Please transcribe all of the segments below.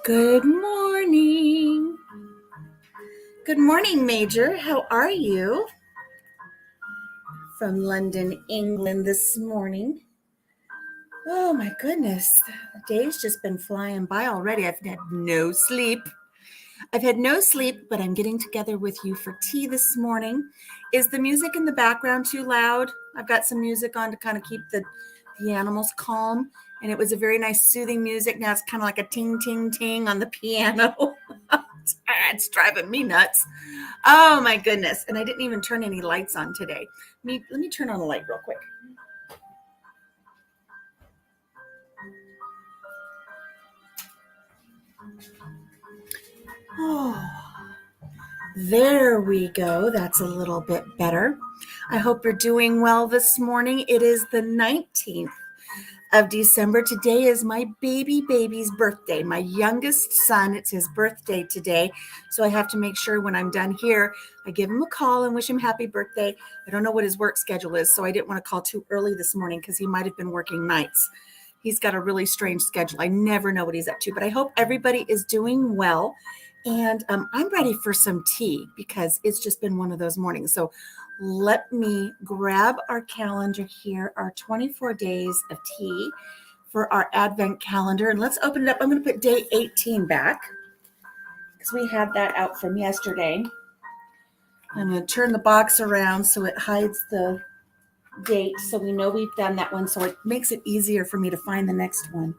Good morning. Good morning, Major. How are you? From London, England this morning. Oh my goodness. The day's just been flying by already. I've had no sleep. But I'm getting together with you for tea this morning. Is the music in the background too loud? I've got some music on to kind of keep the animals calm. And it was a very nice soothing music. Now it's kind of like a ting, ting, ting on the piano. It's driving me nuts. Oh my goodness. And I didn't even turn any lights on today. Let me turn on a light real quick. Oh, there we go. That's a little bit better. I hope you're doing well this morning. It is the 19th of December. Today is my baby's birthday, my youngest son. It's his birthday today. So I have to make sure when I'm done here, I give him a call and wish him happy birthday. I don't know what his work schedule is, so I didn't want to call too early this morning because he might have been working nights. He's got a really strange schedule. I never know what he's up to, but I hope everybody is doing well. And I'm ready for some tea because it's just been one of those mornings. So let me grab our calendar here, our 24 days of tea for our Advent calendar. And let's open it up. I'm going to put day 18 back because we had that out from yesterday. I'm going to turn the box around so it hides the date so we know we've done that one. So it makes it easier for me to find the next one.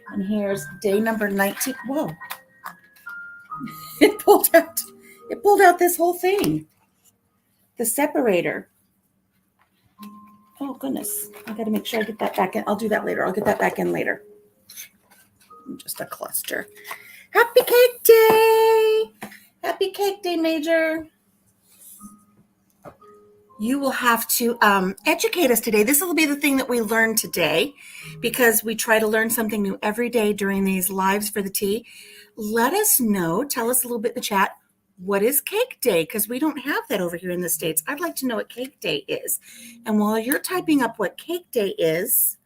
And here's day number 19. Whoa. It pulled out this whole thing. The separator. Oh, goodness. I got to make sure I get that back in. I'll do that later. I'll get that back in later. Just a cluster. Happy Cake Day. Happy Cake Day, Major. You will have to educate us today. This will be the thing that we learn today because we try to learn something new every day during these lives for the tea. Let us know. Tell us a little bit in the chat. What is Cake Day? Because we don't have that over here in the States. I'd like to know what Cake Day is. And while you're typing up what Cake Day is,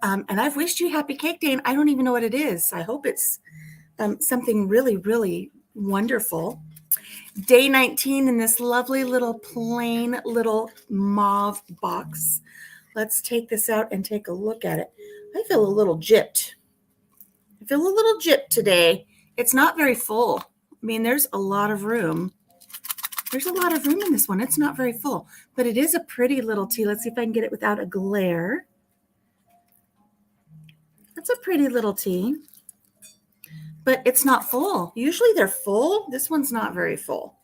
and I've wished you Happy Cake Day, and I don't even know what it is. I hope it's something really, really wonderful. Day 19 in this lovely little plain little mauve box. Let's take this out and take a look at it. I feel a little gypped. Today. It's not very full. I mean, there's a lot of room. There's a lot of room in this one. It's not very full, but it is a pretty little tea. Let's see if I can get it without a glare. That's a pretty little tea, but it's not full. Usually they're full. This one's not very full.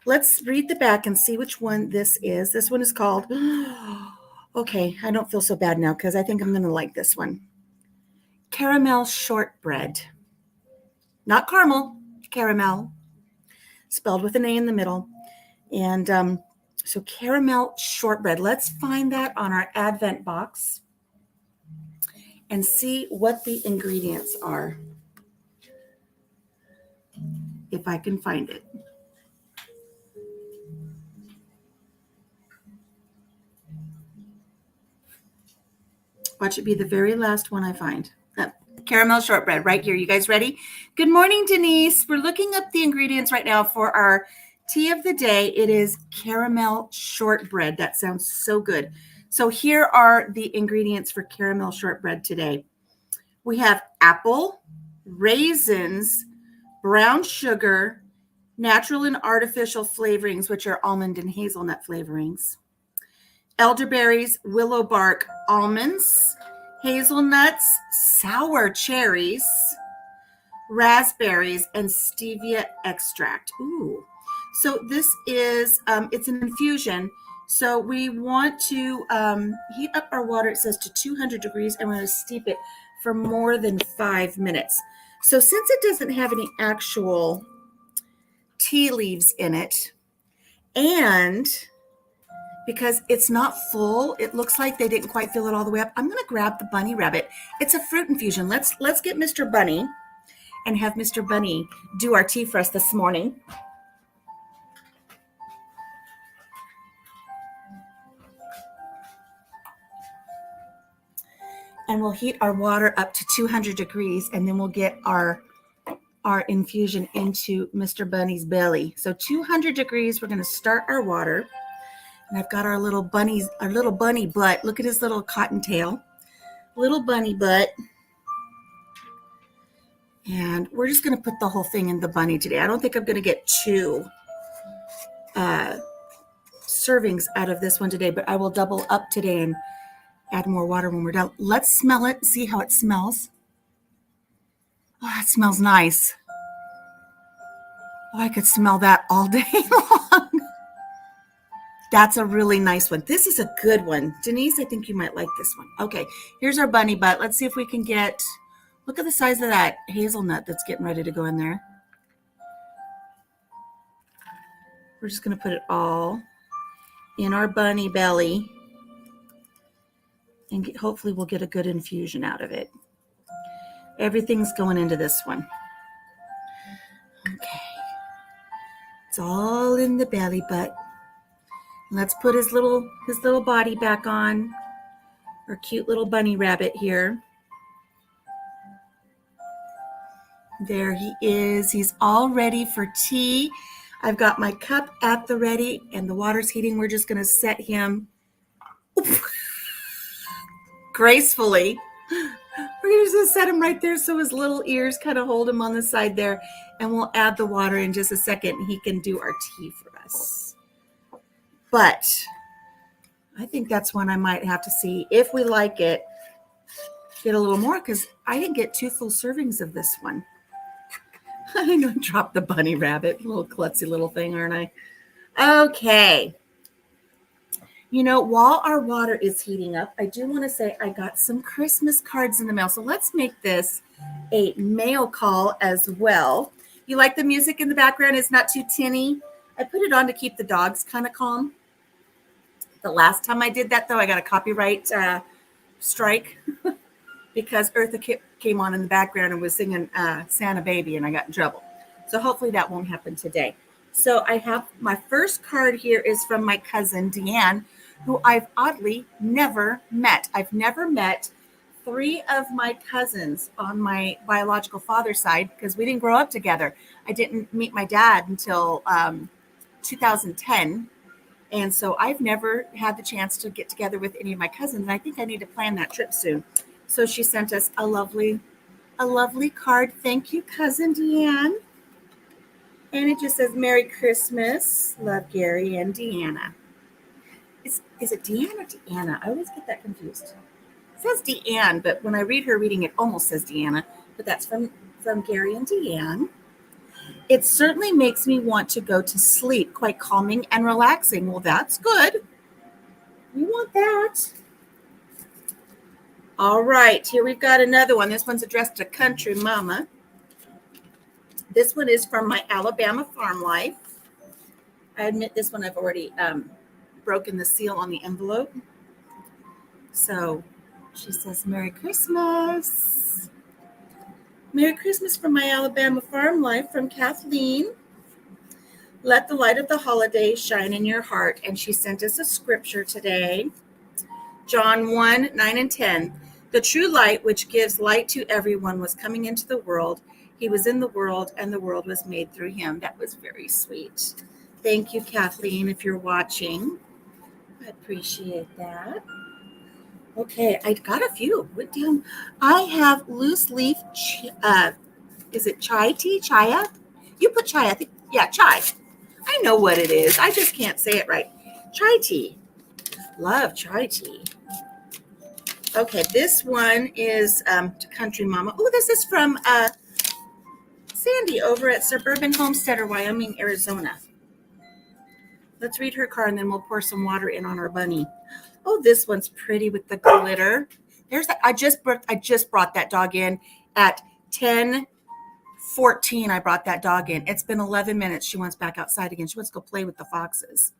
Let's read the back and see which one this is. This one is called, okay, I don't feel so bad now because I think I'm going to like this one. Caramel shortbread. Not caramel, caramel. Spelled with an A in the middle. And so caramel shortbread. Let's find that on our Advent box and see what the ingredients are. If I can find it. Watch it be the very last one I find. Caramel shortbread right here. You guys ready? Good morning, Denise. We're looking up the ingredients right now for our tea of the day. It is caramel shortbread. That sounds so good. So here are the ingredients for caramel shortbread today. We have apple, raisins, brown sugar, natural and artificial flavorings, which are almond and hazelnut flavorings, elderberries, willow bark, almonds, hazelnuts, sour cherries, raspberries, and stevia extract. Ooh. So this is, it's an infusion. So we want to heat up our water, it says to 200 degrees, and we're going to steep it for more than 5 minutes. So since it doesn't have any actual tea leaves in it, and because it's not full, it looks like they didn't quite fill it all the way up, I'm going to grab the bunny rabbit. It's a fruit infusion. Let's get Mr. Bunny and have Mr. Bunny do our tea for us this morning. and we'll heat our water up to 200 degrees, and then we'll get our infusion into Mr. Bunny's belly. So 200 degrees, we're going to start our water. And I've got our little bunny butt. Look at his little cottontail. Little bunny butt. And we're just going to put the whole thing in the bunny today. I don't think I'm going to get 2 servings out of this one today, but I will double up today and add more water when we're done. Let's smell it, see how it smells. Oh, it smells nice. Oh, I could smell that all day long. That's a really nice one. This is a good one. Denise, I think you might like this one. Okay, here's our bunny butt. Let's see if we can get, look at the size of that hazelnut that's getting ready to go in there. We're just going to put it all in our bunny belly, and hopefully we'll get a good infusion out of it. Everything's going into this one. Okay. It's all in the belly butt. Let's put his little body back on. Our cute little bunny rabbit here. There he is. He's all ready for tea. I've got my cup at the ready and the water's heating. We're just going to set him gracefully. We're just going to set him right there so his little ears kind of hold him on the side there. And we'll add the water in just a second and he can do our tea for us. But I think that's one I might have to see if we like it. Get a little more because I didn't get 2 full servings of this one. I'm going to drop the bunny rabbit. Little klutzy little thing, aren't I? Okay. You know, while our water is heating up, I do want to say I got some Christmas cards in the mail. So let's make this a mail call as well. You like the music in the background? It's not too tinny. I put it on to keep the dogs kind of calm. The last time I did that, though, I got a copyright strike because Eartha came on in the background and was singing Santa Baby, and I got in trouble. So hopefully that won't happen today. So I have my first card here is from my cousin, Deanne, who I've oddly never met. I've never met 3 of my cousins on my biological father's side because we didn't grow up together. I didn't meet my dad until 2010. And so I've never had the chance to get together with any of my cousins. And I think I need to plan that trip soon. So she sent us a lovely card. Thank you, Cousin Deanne. And it just says, Merry Christmas. Love, Gary and Deanna. Is it Deanne or Deanna? I always get that confused. It says Deanne, but when I read her reading, it almost says Deanna. But that's from Gary and Deanne. It certainly makes me want to go to sleep, quite calming and relaxing. Well, that's good. We want that. All right, here we've got another one. This one's addressed to Country Mama. This one is from my Alabama Farm Life. I admit this one I've already broken the seal on the envelope. So she says, Merry Christmas. Merry Christmas from my Alabama Farm Life from Kathleen. Let the light of the holiday shine in your heart. And she sent us a scripture today. John 1, 9 and 10. The true light, which gives light to everyone, was coming into the world. He was in the world, and the world was made through him. That was very sweet. Thank you, Kathleen, if you're watching. I appreciate that. Okay, I got a few. Went down. I have loose leaf, is it chai tea? Chaya? You put chai, I think. Yeah, chai. I know what it is. I just can't say it right. Chai tea. Love chai tea. Okay, this one is to Country Mama. Oh, this is from Sandy over at Suburban Homesteader, Wyoming, Arizona. Let's read her card and then we'll pour some water in on our bunny. Oh, this one's pretty with the glitter. There's that. I just brought that dog in at 10:14. I brought that dog in. It's been 11 minutes. She wants back outside again. She wants to go play with the foxes.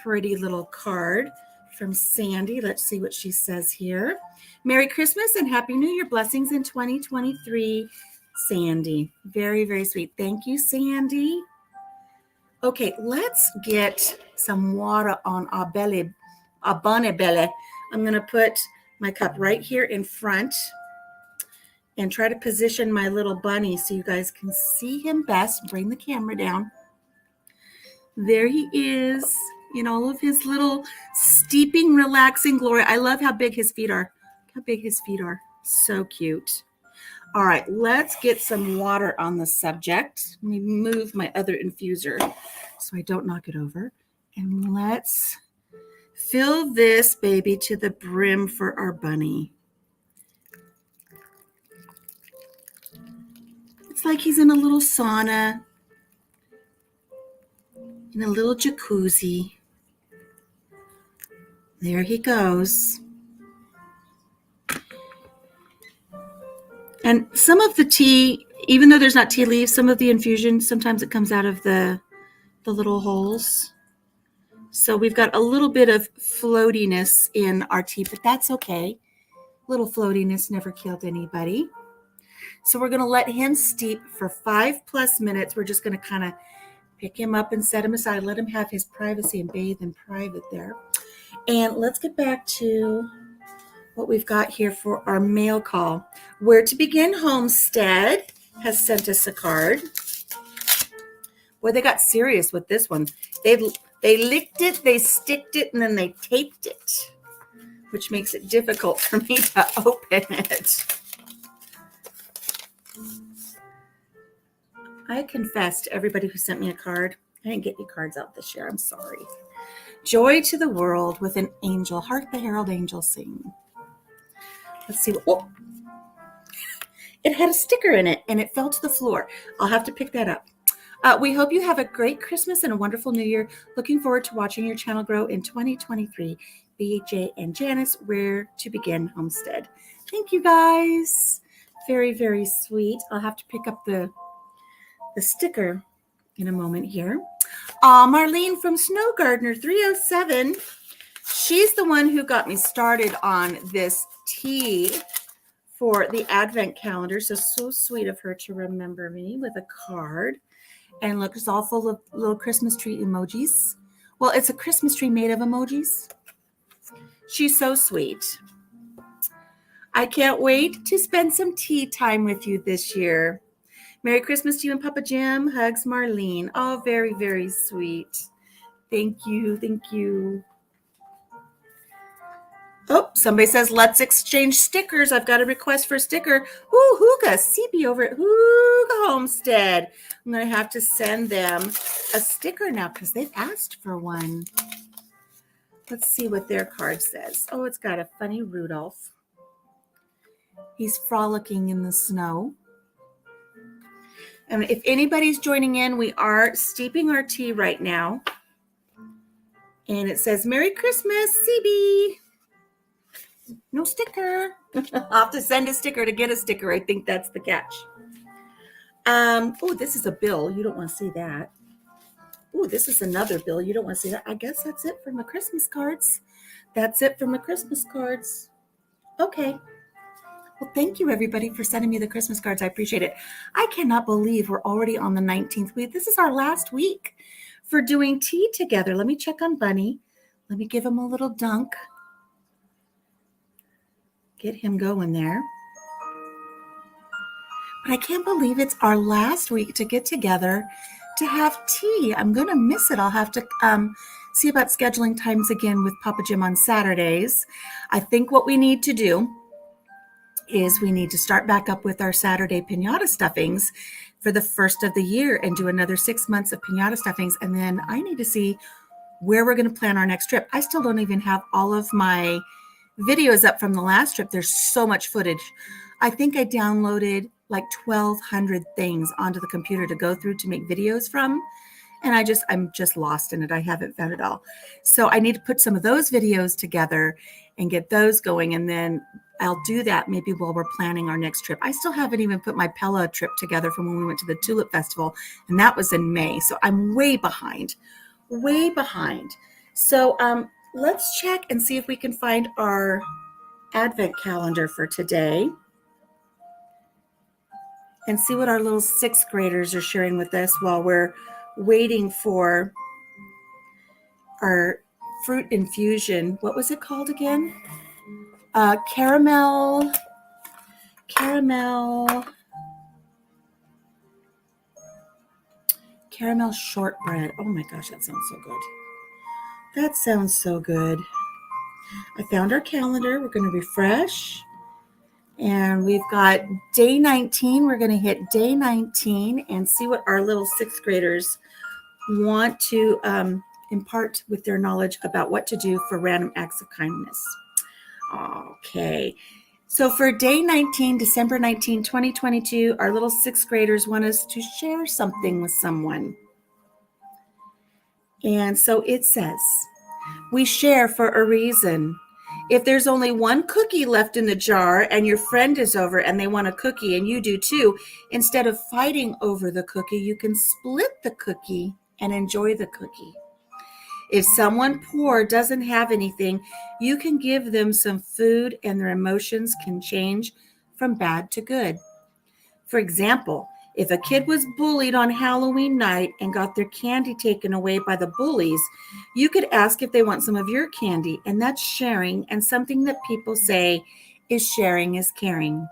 Pretty little card from Sandy. Let's see what she says here. Merry Christmas and Happy New Year. Blessings in 2023. Sandy. Very, very sweet. Thank you, Sandy. Okay, let's get some water on our bunny belly. I'm going to put my cup right here in front and try to position my little bunny so you guys can see him best. Bring the camera down. There he is in all of his little steeping, relaxing glory. I love how big his feet are. How big his feet are. So cute. All right, let's get some water on the subject. Let me move my other infuser so I don't knock it over. And let's fill this baby to the brim for our bunny. It's like he's in a little sauna, in a little jacuzzi. There he goes. And some of the tea, even though there's not tea leaves, some of the infusion, sometimes it comes out of the little holes. So we've got a little bit of floatiness in our tea, but that's okay. Little floatiness never killed anybody. So we're going to let him steep for 5+ minutes. We're just going to kind of pick him up and set him aside. Let him have his privacy and bathe in private there. And let's get back to what we've got here for our mail call. Where to Begin Homestead has sent us a card. Boy, they got serious with this one. They licked it, they sticked it, and then they taped it, which makes it difficult for me to open it. I confess to everybody who sent me a card, I didn't get any cards out this year. I'm sorry. Joy to the world with an angel. Hark the herald angels sing. Let's see. Oh, it had a sticker in it and it fell to the floor. I'll have to pick that up. We hope you have a great Christmas and a wonderful New Year. Looking forward to watching your channel grow in 2023. BJ and Janice, Where to Begin Homestead. Thank you guys. Very, very sweet. I'll have to pick up the sticker in a moment here. Marlene from Snow Gardener 307. She's the one who got me started on this tea for the Advent calendar. So sweet of her to remember me with a card. And look, it's all full of little Christmas tree emojis. Well, it's a Christmas tree made of emojis. She's so sweet. I can't wait to spend some tea time with you this year. Merry Christmas to you and Papa Jim. Hugs, Marlene. Oh, very, very sweet. Thank you. Thank you. Oh, somebody says, let's exchange stickers. I've got a request for a sticker. Ooh, Hooga, CB over at Hooga Homestead. I'm going to have to send them a sticker now because they've asked for one. Let's see what their card says. Oh, it's got a funny Rudolph. He's frolicking in the snow. And if anybody's joining in, we are steeping our tea right now. And it says, Merry Christmas, CB. No sticker. I'll have to send a sticker to get a sticker. I think that's the catch. Oh, this is a bill. You don't want to see that. Oh, this is another bill. You don't want to see that. I guess that's it from the Christmas cards. That's it from the Christmas cards. Okay. Well, thank you, everybody, for sending me the Christmas cards. I appreciate it. I cannot believe we're already on the 19th week. This is our last week for doing tea together. Let me check on Bunny. Let me give him a little dunk. Get him going there. But I can't believe it's our last week to get together to have tea. I'm going to miss it. I'll have to see about scheduling times again with Papa Jim on Saturdays. I think what we need to do is we need to start back up with our Saturday piñata stuffings for the first of the year and do another 6 months of piñata stuffings. And then I need to see where we're going to plan our next trip. I still don't even have all of my videos up from the last trip. There's so much footage. I think I downloaded like 1,200 things onto the computer to go through to make videos from. And I'm just lost in it. I haven't found it all. So I need to put some of those videos together and get those going. And then I'll do that maybe while we're planning our next trip. I still haven't even put my Pella trip together from when we went to the Tulip Festival. And that was in May. So I'm way behind. So let's check and see if we can find our Advent calendar for today and see what our little 6th graders are sharing with us while we're waiting for our fruit infusion. What was it called again? caramel shortbread. Oh my gosh, that sounds so good. That sounds so good. I found our calendar. We're going to refresh. And we've got day 19. We're going to hit day 19 and see what our little sixth graders want to impart with their knowledge about what to do for random acts of kindness. Okay. So for day 19, December 19, 2022, our little sixth graders want us to share something with someone. And so it says, we share for a reason. If there's only one cookie left in the jar and your friend is over and they want a cookie and you do too, instead of fighting over the cookie, you can split the cookie and enjoy the cookie. If someone poor doesn't have anything, you can give them some food and their emotions can change from bad to good. For example, if a kid was bullied on Halloween night and got their candy taken away by the bullies, you could ask if they want some of your candy, and that's sharing, and something that people say is sharing is caring.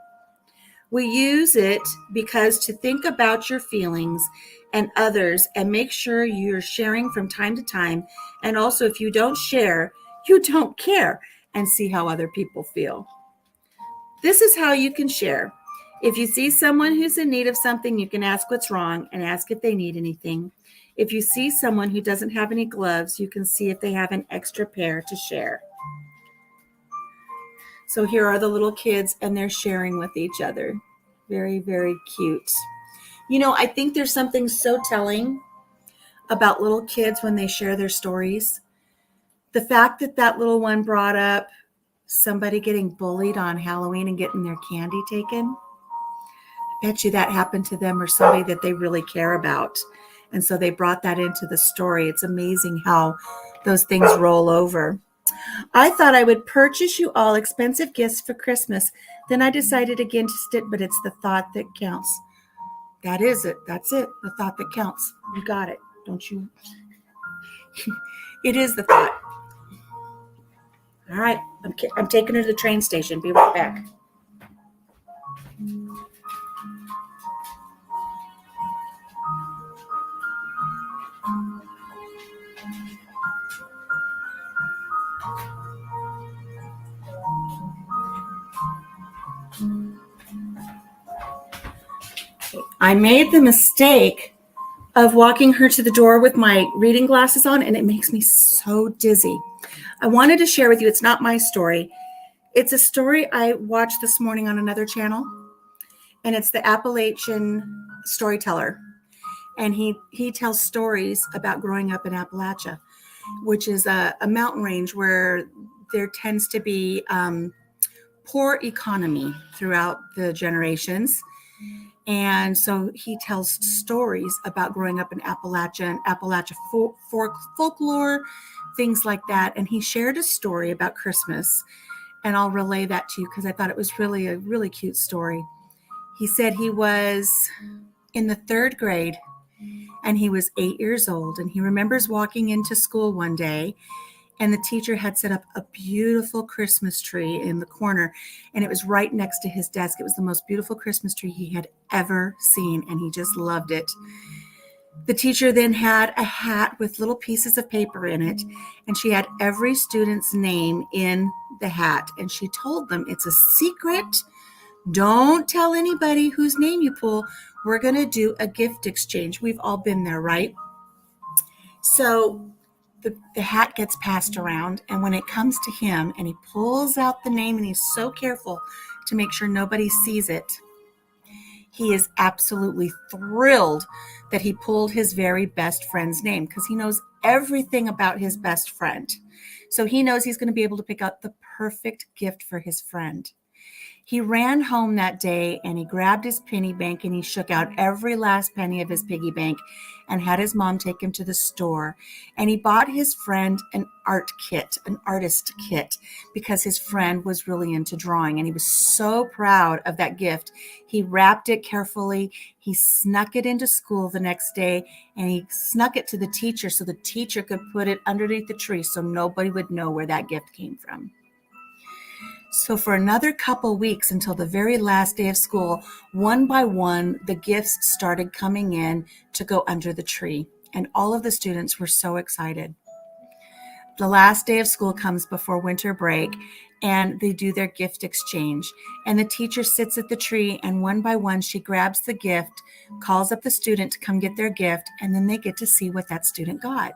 We use it because to think about your feelings and others and make sure you're sharing from time to time. And also, if you don't share, you don't care and see how other people feel. This is how you can share. If you see someone who's in need of something, you can ask what's wrong and ask if they need anything. If you see someone who doesn't have any gloves, you can see if they have an extra pair to share. So here are the little kids and they're sharing with each other. Very, very cute. You know, I think there's something so telling about little kids when they share their stories. The fact that that little one brought up somebody getting bullied on Halloween and getting their candy taken. I bet you that happened to them or somebody that they really care about. And so they brought that into the story. It's amazing how those things roll over. I thought I would purchase you all expensive gifts for Christmas. Then I decided against it, but it's the thought that counts. That is it. That's it. The thought that counts. You got it. Don't you? It is the thought. All right. I'm taking her to the train station. Be right back. I made the mistake of walking her to the door with my reading glasses on, and it makes me so dizzy. I wanted to share with you, it's not my story. It's a story I watched this morning on another channel, and it's the Appalachian Storyteller. And he tells stories about growing up in Appalachia, which is a mountain range where there tends to be poor economy throughout the generations. And so he tells stories about growing up in Appalachia and Appalachia folklore, things like that. And he shared a story about Christmas, and I'll relay that to you because I thought it was really a really cute story. He said he was in the third grade and he was 8 years old, and he remembers walking into school one day and the teacher had set up a beautiful Christmas tree in the corner, and it was right next to his desk. It was the most beautiful Christmas tree he had ever seen, and he just loved it. The teacher then had a hat with little pieces of paper in it, and she had every student's name in the hat, and she told them, it's a secret. Don't tell anybody whose name you pull. We're going to do a gift exchange. We've all been there, right? So the hat gets passed around, and when it comes to him and he pulls out the name and he's so careful to make sure nobody sees it, he is absolutely thrilled that he pulled his very best friend's name because he knows everything about his best friend. So he knows he's going to be able to pick out the perfect gift for his friend. He ran home that day and he grabbed his penny bank and he shook out every last penny of his piggy bank and had his mom take him to the store. And he bought his friend an art kit, an artist kit, because his friend was really into drawing. And he was so proud of that gift. He wrapped it carefully. He snuck it into school the next day and he snuck it to the teacher so the teacher could put it underneath the tree so nobody would know where that gift came from. So for another couple weeks until the very last day of school, one by one, the gifts started coming in to go under the tree. And all of the students were so excited. The last day of school comes before winter break, and they do their gift exchange. And the teacher sits at the tree, and one by one, she grabs the gift, calls up the student to come get their gift, and then they get to see what that student got.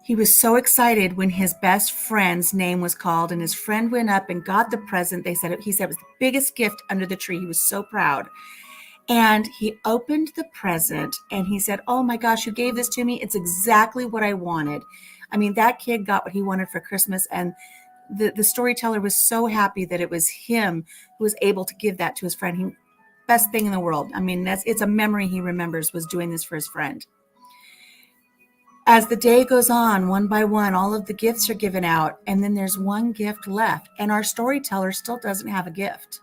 He was so excited when his best friend's name was called, and his friend went up and got the present. He said it was the biggest gift under the tree. He was so proud. And he opened the present and he said, "Oh my gosh, you gave this to me. It's exactly what I wanted." I mean, that kid got what he wanted for Christmas. And the storyteller was so happy that it was him who was able to give that to his friend. Best thing in the world. I mean, it's a memory he remembers, was doing this for his friend. As the day goes on, one by one, all of the gifts are given out, and then there's one gift left, and our storyteller still doesn't have a gift.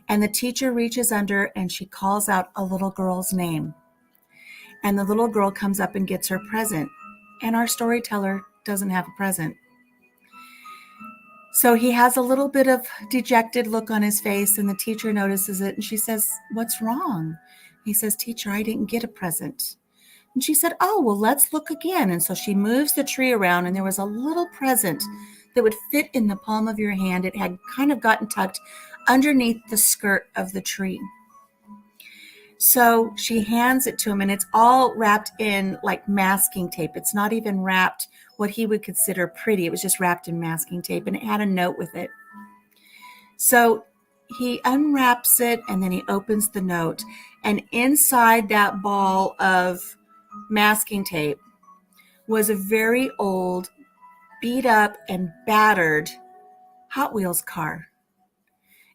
And the teacher reaches under and she calls out a little girl's name. And the little girl comes up and gets her present, and our storyteller doesn't have a present. So he has a little bit of dejected look on his face, and the teacher notices it, and she says, "What's wrong?" He says, "Teacher, I didn't get a present." And she said, "Oh, well, let's look again." And so she moves the tree around, and there was a little present that would fit in the palm of your hand. It had kind of gotten tucked underneath the skirt of the tree. So she hands it to him, and it's all wrapped in like masking tape. It's not even wrapped what he would consider pretty. It was just wrapped in masking tape, and it had a note with it. So he unwraps it, and then he opens the note. And inside that ball of masking tape was a very old, beat up and battered Hot Wheels car.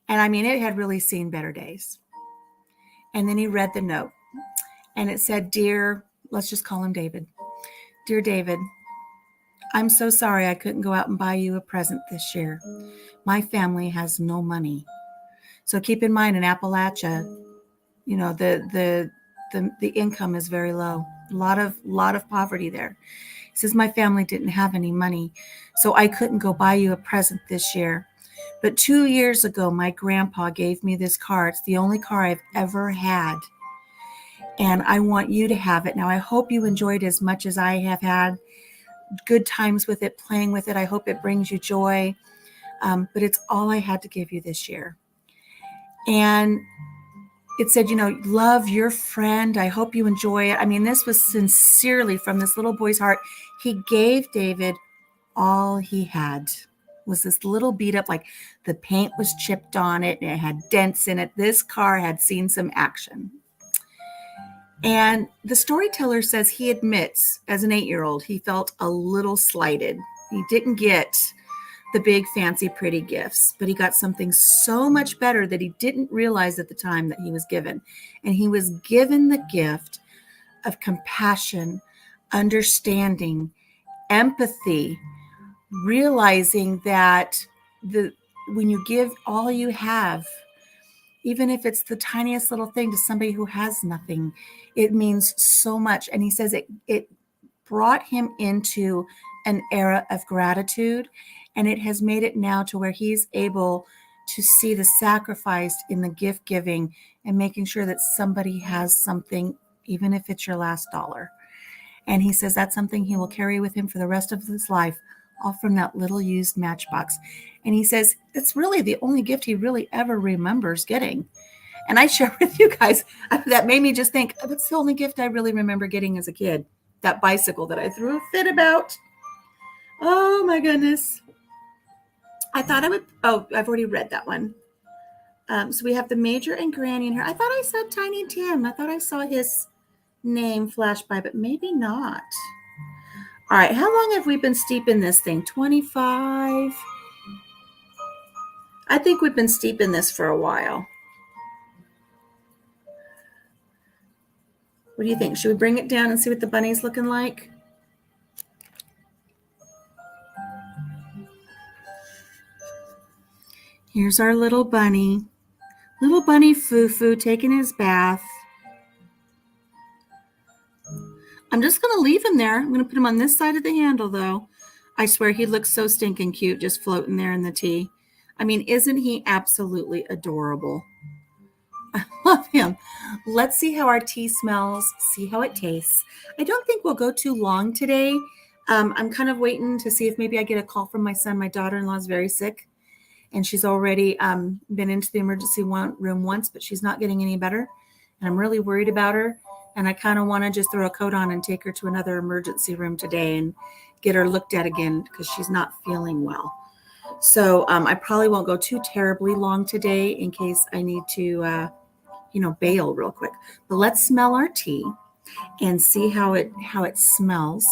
And I mean, it had really seen better days. And then he read the note, and it said, "Dear," let's just call him David. "Dear David, I'm so sorry I couldn't go out and buy you a present this year. My family has no money." So keep in mind, in Appalachia, you know, the income is very low. A lot of poverty there. He says, "My family didn't have any money, so I couldn't go buy you a present this year. But 2 years ago, my grandpa gave me this car. It's the only car I've ever had. And I want you to have it. Now, I hope you enjoyed as much as I have had good times with it, playing with it. I hope it brings you joy. But it's all I had to give you this year." And it said, "Love your friend. I hope you enjoy it." I mean, this was sincerely from this little boy's heart. He gave David all he had. Was this little beat up, like the paint was chipped on it and it had dents in it. This car had seen some action. And the storyteller says he admits, as an 8-year-old, he felt a little slighted. He didn't get the big, fancy, pretty gifts, but he got something so much better that he didn't realize at the time that he was given. And he was given the gift of compassion, understanding, empathy, realizing that when you give all you have, even if it's the tiniest little thing to somebody who has nothing, it means so much. And he says it brought him into an era of gratitude, and it has made it now to where he's able to see the sacrifice in the gift giving and making sure that somebody has something, even if it's your last dollar. And he says that's something he will carry with him for the rest of his life, all from that little used Matchbox. And he says it's really the only gift he really ever remembers getting. And I share with you guys, that made me just think, that's the only gift I really remember getting as a kid, that bicycle that I threw a fit about. Oh my goodness. I thought I would, I've already read that one. So we have the Major and Granny in here. I thought I saw Tiny Tim. I thought I saw his name flash by, but maybe not. All right, how long have we been steeping this thing? 25? I think we've been steeping this for a while. What do you think? Should we bring it down and see what the bunny's looking like? Here's our little bunny. Little bunny Foo-Foo taking his bath. I'm just going to leave him there. I'm going to put him on this side of the handle, though. I swear he looks so stinking cute just floating there in the tea. I mean, isn't he absolutely adorable? I love him. Let's see how our tea smells, see how it tastes. I don't think we'll go too long today. I'm kind of waiting to see if maybe I get a call from my son. My daughter-in-law is very sick, and she's already been into the emergency room once, but she's not getting any better. And I'm really worried about her. And I kind of want to just throw a coat on and take her to another emergency room today and get her looked at again because she's not feeling well. So I probably won't go too terribly long today in case I need to, bail real quick. But let's smell our tea and see how it smells.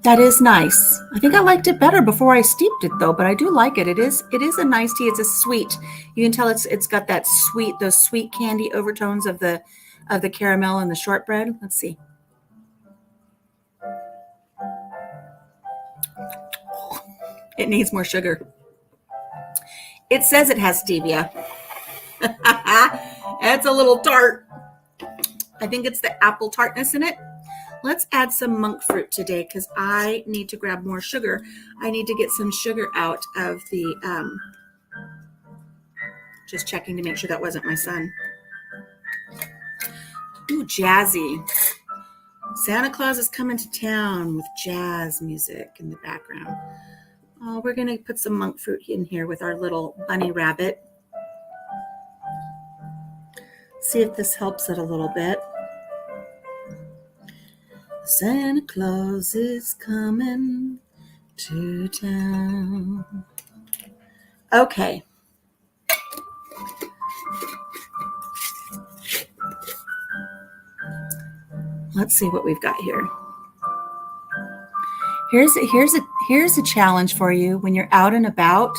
That is nice. I think I liked it better before I steeped it though, but I do like it. It is a nice tea. It's a sweet. You can tell it's got that sweet, those sweet candy overtones of the caramel and the shortbread. Let's see. It needs more sugar. It says it has stevia. It's a little tart. I think it's the apple tartness in it. Let's add some monk fruit today because I need to grab more sugar. I need to get some sugar out of the, just checking to make sure that wasn't my son. Ooh, jazzy. Santa Claus is coming to town with jazz music in the background. Oh, we're going to put some monk fruit in here with our little bunny rabbit. See if this helps it a little bit. Santa Claus is coming to town. Okay. Let's see what we've got here. Here's a challenge for you when you're out and about.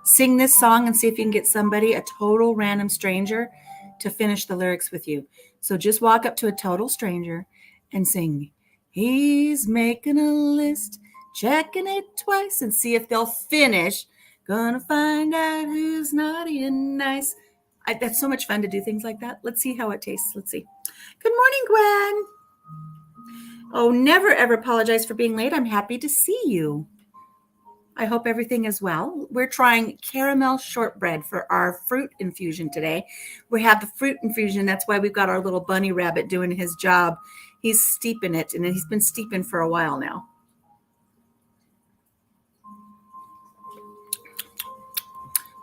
Sing this song and see if you can get somebody, a total random stranger, to finish the lyrics with you. So just walk up to a total stranger and sing, "He's making a list, checking it twice," and see if they'll finish. "Gonna find out who's naughty and nice." That's so much fun to do things like that. Let's see how it tastes. Let's see. Good morning, Gwen. Oh, never ever apologize for being late. I'm happy to see you. I hope everything is well. We're trying caramel shortbread for our fruit infusion today. We have the fruit infusion. That's why we've got our little bunny rabbit doing his job. He's steeping it, and he's been steeping for a while now.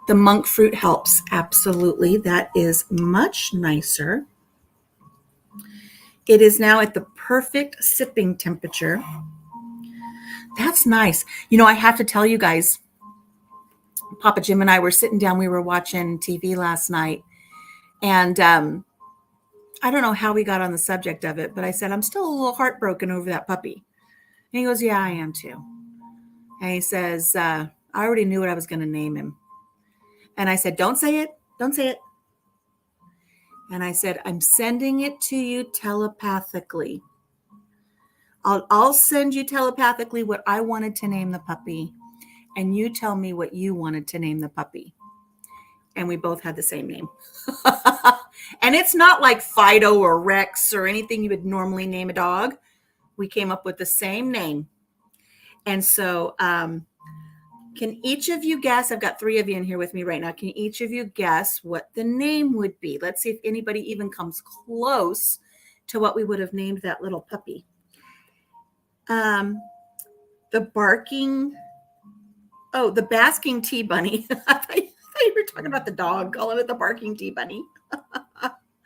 The monk fruit helps. Absolutely. That is much nicer. It is now at the perfect sipping temperature. That's nice. I have to tell you guys, Papa Jim and I were sitting down. We were watching TV last night. And I don't know how we got on the subject of it, but I said, I'm still a little heartbroken over that puppy. And he goes, yeah, I am too. And he says, I already knew what I was going to name him. And I said, don't say it. Don't say it. And I said, I'm sending it to you telepathically. I'll send you telepathically what I wanted to name the puppy. And you tell me what you wanted to name the puppy. And we both had the same name. And it's not like Fido or Rex or anything you would normally name a dog. We came up with the same name. And so can each of you guess? I've got 3 of you in here with me right now. Can each of you guess what the name would be? Let's see if anybody even comes close to what we would have named that little puppy. The basking tea bunny. I thought you were talking about the dog, calling it the barking tea bunny.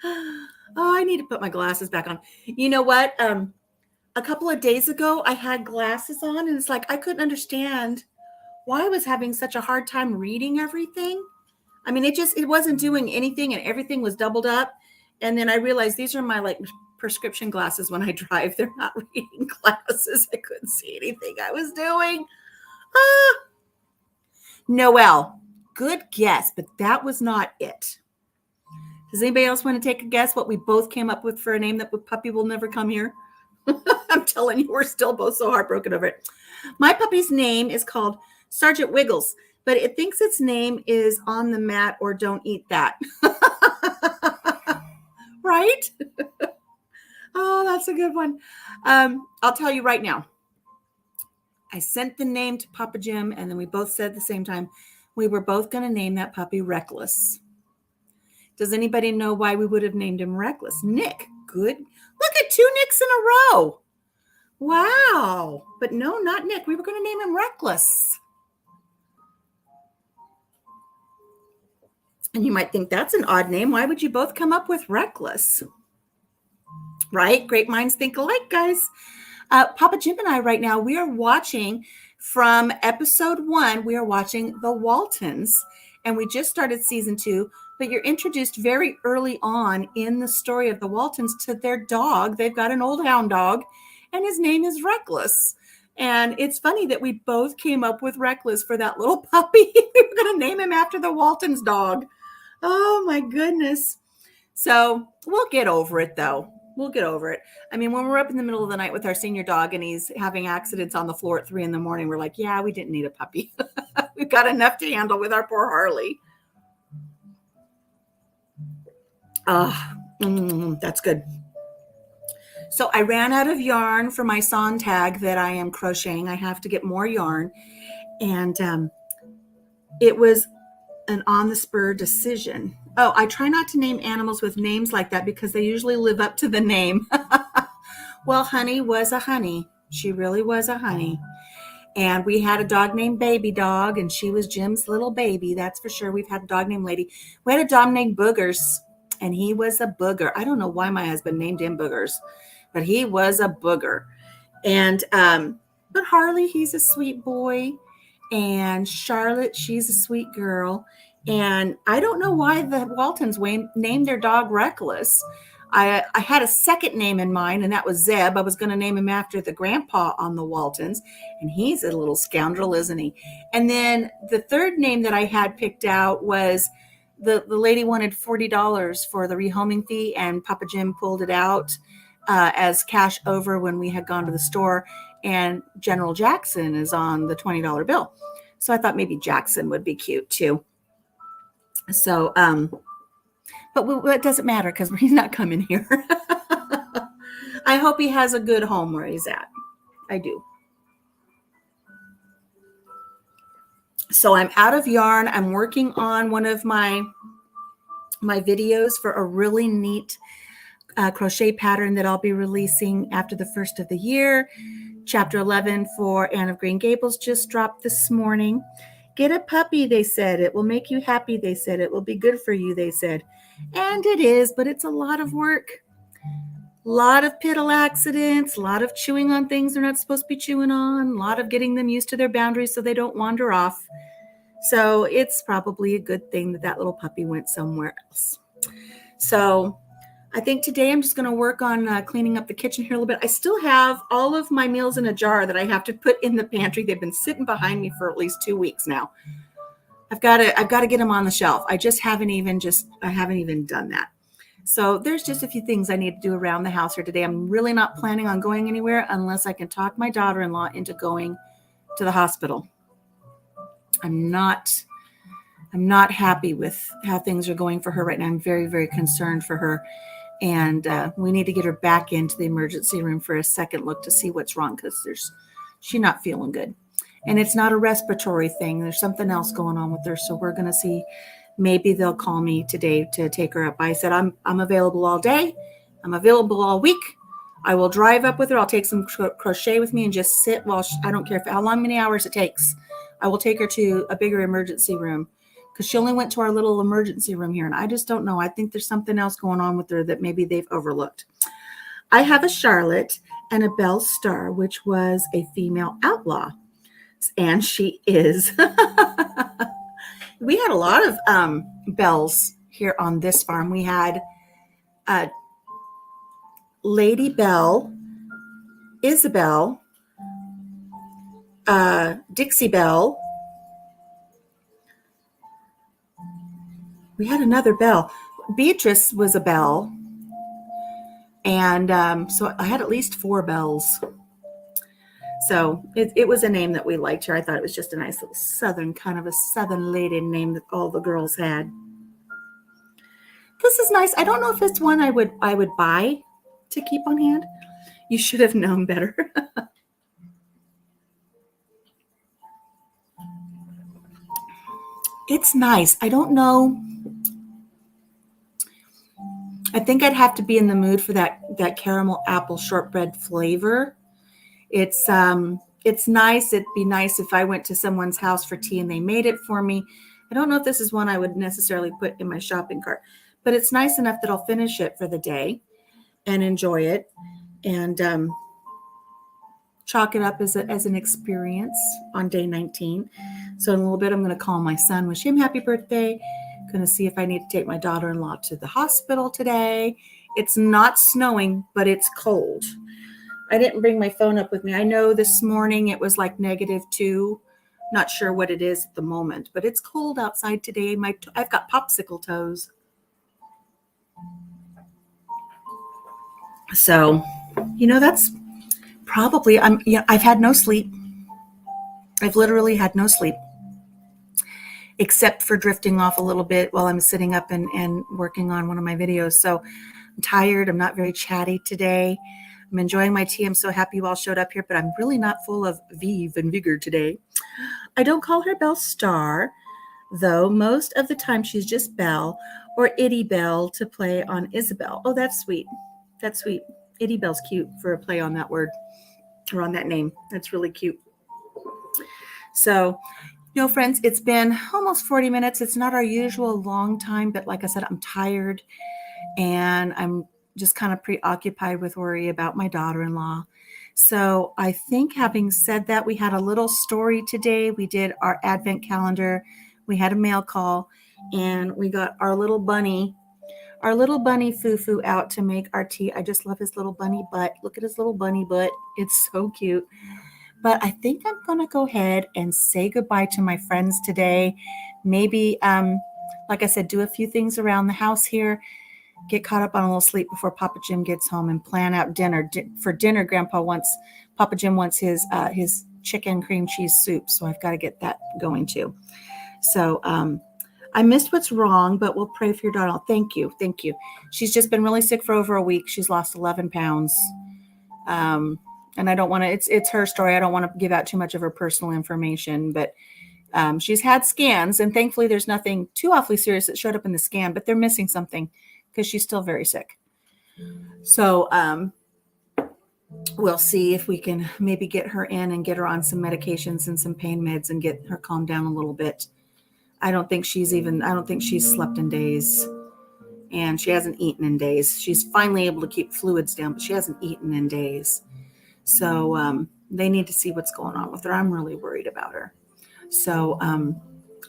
Oh, I need to put my glasses back on. You know what? A couple of days ago, I had glasses on, and it's like I couldn't understand why I was having such a hard time reading everything. I mean, it wasn't doing anything, and everything was doubled up. And then I realized these are my prescription glasses when I drive. They're not reading glasses. I couldn't see anything I was doing. Noelle, good guess, but that was not it. Does anybody else want to take a guess what we both came up with for a name that puppy will never come here? I'm telling you, we're still both so heartbroken over it. My puppy's name is called Sergeant Wiggles, but it thinks its name is On the Mat or Don't Eat That. Right? Oh, that's a good one. I'll tell you right now. I sent the name to Papa Jim, and then we both said at the same time, we were both going to name that puppy Reckless. Does anybody know why we would have named him Reckless? Nick. Good. Look at 2 Nicks in a row. Wow. But no, not Nick. We were going to name him Reckless. And you might think that's an odd name. Why would you both come up with Reckless? Right? Great minds think alike, guys. Papa Jim and I right now, we are watching from episode 1, we are watching The Waltons, and we just started season 2, but you're introduced very early on in the story of the Waltons to their dog. They've got an old hound dog, and his name is Reckless. And it's funny that we both came up with Reckless for that little puppy. We were going to name him after the Waltons dog. Oh my goodness. So we'll get over it though. We'll get over it. I mean, when we're up in the middle of the night with our senior dog and he's having accidents on the floor at 3 a.m, we're like, yeah, we didn't need a puppy. We've got enough to handle with our poor Harley. That's good. So I ran out of yarn for my Sontag that I am crocheting. I have to get more yarn. And it was an on-the-spur decision. Oh, I try not to name animals with names like that because they usually live up to the name. Well, Honey was a honey. She really was a honey. And we had a dog named Baby Dog, and she was Jim's little baby. That's for sure. We've had a dog named Lady. We had a dog named Boogers, and he was a booger. I don't know why my husband named him Boogers, but he was a booger. And but Harley, he's a sweet boy. And Charlotte, she's a sweet girl. And I don't know why the Waltons named their dog Reckless. I had a second name in mind, and that was Zeb. I was going to name him after the grandpa on the Waltons, and he's a little scoundrel, isn't he? And then the third name that I had picked out was the lady wanted $40 for the rehoming fee, and Papa Jim pulled it out as cash over when we had gone to the store, and General Jackson is on the $20 bill. So I thought maybe Jackson would be cute too. So, but it doesn't matter because he's not coming here. I hope he has a good home where he's at. I do. So I'm out of yarn. I'm working on one of my videos for a really neat crochet pattern that I'll be releasing after the first of the year. Chapter 11 for Anne of Green Gables just dropped this morning. Get a puppy, they said. It will make you happy, they said. It will be good for you, they said. And it is, but it's a lot of work. A lot of piddle accidents, a lot of chewing on things they're not supposed to be chewing on, a lot of getting them used to their boundaries so they don't wander off. So it's probably a good thing that little puppy went somewhere else. So I think today I'm just going to work on cleaning up the kitchen here a little bit. I still have all of my meals in a jar that I have to put in the pantry. They've been sitting behind me for at least 2 weeks now. I've got to get them on the shelf. I haven't even done that. So there's just a few things I need to do around the house here today. I'm really not planning on going anywhere unless I can talk my daughter-in-law into going to the hospital. I'm not happy with how things are going for her right now. I'm very, very concerned for her. And we need to get her back into the emergency room for a second look to see what's wrong because she's not feeling good. And it's not a respiratory thing. There's something else going on with her. So we're going to see. Maybe they'll call me today to take her up. I said, I'm available all day. I'm available all week. I will drive up with her. I'll take some crochet with me and just sit while I don't care how many hours it takes. I will take her to a bigger emergency room. Because she only went to our little emergency room here. And I just don't know. I think there's something else going on with her that maybe they've overlooked. I have a Charlotte and a Belle Star, which was a female outlaw. And she is. We had a lot of Belles here on this farm. We had Lady Belle, Isabel, Dixie Belle. We had another Belle. Beatrice was a Belle. And so I had at least 4 Belles. So it was a name that we liked here. I thought it was just a nice little southern, kind of a southern lady name that all the girls had. This is nice. I don't know if it's one I would buy to keep on hand. You should have known better. It's nice. I don't know. I think I'd have to be in the mood for that caramel apple shortbread flavor. It's nice. It'd be nice if I went to someone's house for tea and they made it for me. I don't know if this is one I would necessarily put in my shopping cart, but it's nice enough that I'll finish it for the day and enjoy it and chalk it up as an experience on day 19. So in a little bit, I'm going to call my son, wish him happy birthday. Going to see if I need to take my daughter-in-law to the hospital today. It's not snowing, but it's cold. I didn't bring my phone up with me. I know this morning it was like -2. Not sure what it is at the moment, but it's cold outside today. I've got popsicle toes. So, that's probably, I've had no sleep. I've literally had no sleep, except for drifting off a little bit while I'm sitting up and working on one of my videos. So I'm tired. I'm not very chatty today. I'm enjoying my tea. I'm so happy you all showed up here, but I'm really not full of vive and vigor today. I don't call her Belle Star, though. Most of the time she's just Belle or Itty Belle to play on Isabel. Oh, that's sweet. That's sweet. Itty Belle's cute for a play on that word or on that name. That's really cute. So, friends, it's been almost 40 minutes. It's not our usual long time, but like I said, I'm tired and I'm just kind of preoccupied with worry about my daughter-in-law. So I think having said that, we had a little story today. We did our advent calendar. We had a mail call and we got our little bunny Foo-Foo out to make our tea. I just love his little bunny butt. Look at his little bunny butt. It's so cute. But I think I'm going to go ahead and say goodbye to my friends today. Maybe, like I said, do a few things around the house here. Get caught up on a little sleep before Papa Jim gets home and plan out dinner. For dinner, Papa Jim wants his chicken cream cheese soup. So I've got to get that going too. So I missed what's wrong, but we'll pray for your daughter. Thank you. Thank you. She's just been really sick for over a week. She's lost 11 pounds. And I don't want to, it's her story. I don't want to give out too much of her personal information, but she's had scans and thankfully there's nothing too awfully serious that showed up in the scan, but they're missing something because she's still very sick. So we'll see if we can maybe get her in and get her on some medications and some pain meds and get her calmed down a little bit. I don't think she's slept in days and she hasn't eaten in days. She's finally able to keep fluids down, but she hasn't eaten in days. So they need to see what's going on with her. I'm really worried about her. So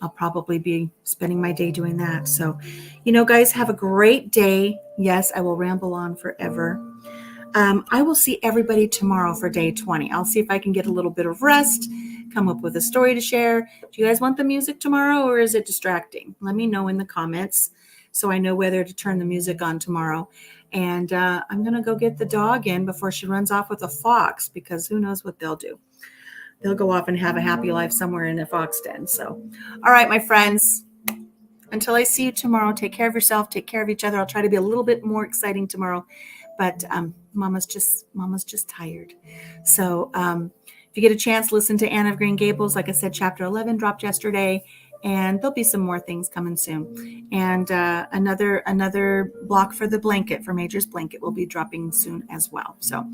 I'll probably be spending my day doing that. So, guys, have a great day. Yes, I will ramble on forever. I will see everybody tomorrow for day 20. I'll see if I can get a little bit of rest, come up with a story to share. Do you guys want the music tomorrow or is it distracting? Let me know in the comments so I know whether to turn the music on tomorrow. And I'm going to go get the dog in before she runs off with a fox because who knows what they'll do. They'll go off and have a happy life somewhere in a fox den. So, all right, my friends, until I see you tomorrow, take care of yourself, take care of each other. I'll try to be a little bit more exciting tomorrow, but Mama's just tired. So if you get a chance, listen to Anne of Green Gables. Like I said, chapter 11 dropped yesterday, and there'll be some more things coming soon. And another block for the blanket, for Major's blanket, will be dropping soon as well. So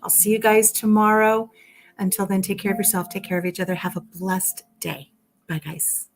I'll see you guys tomorrow. Until then, take care of yourself, take care of each other. Have a blessed day. Bye, guys.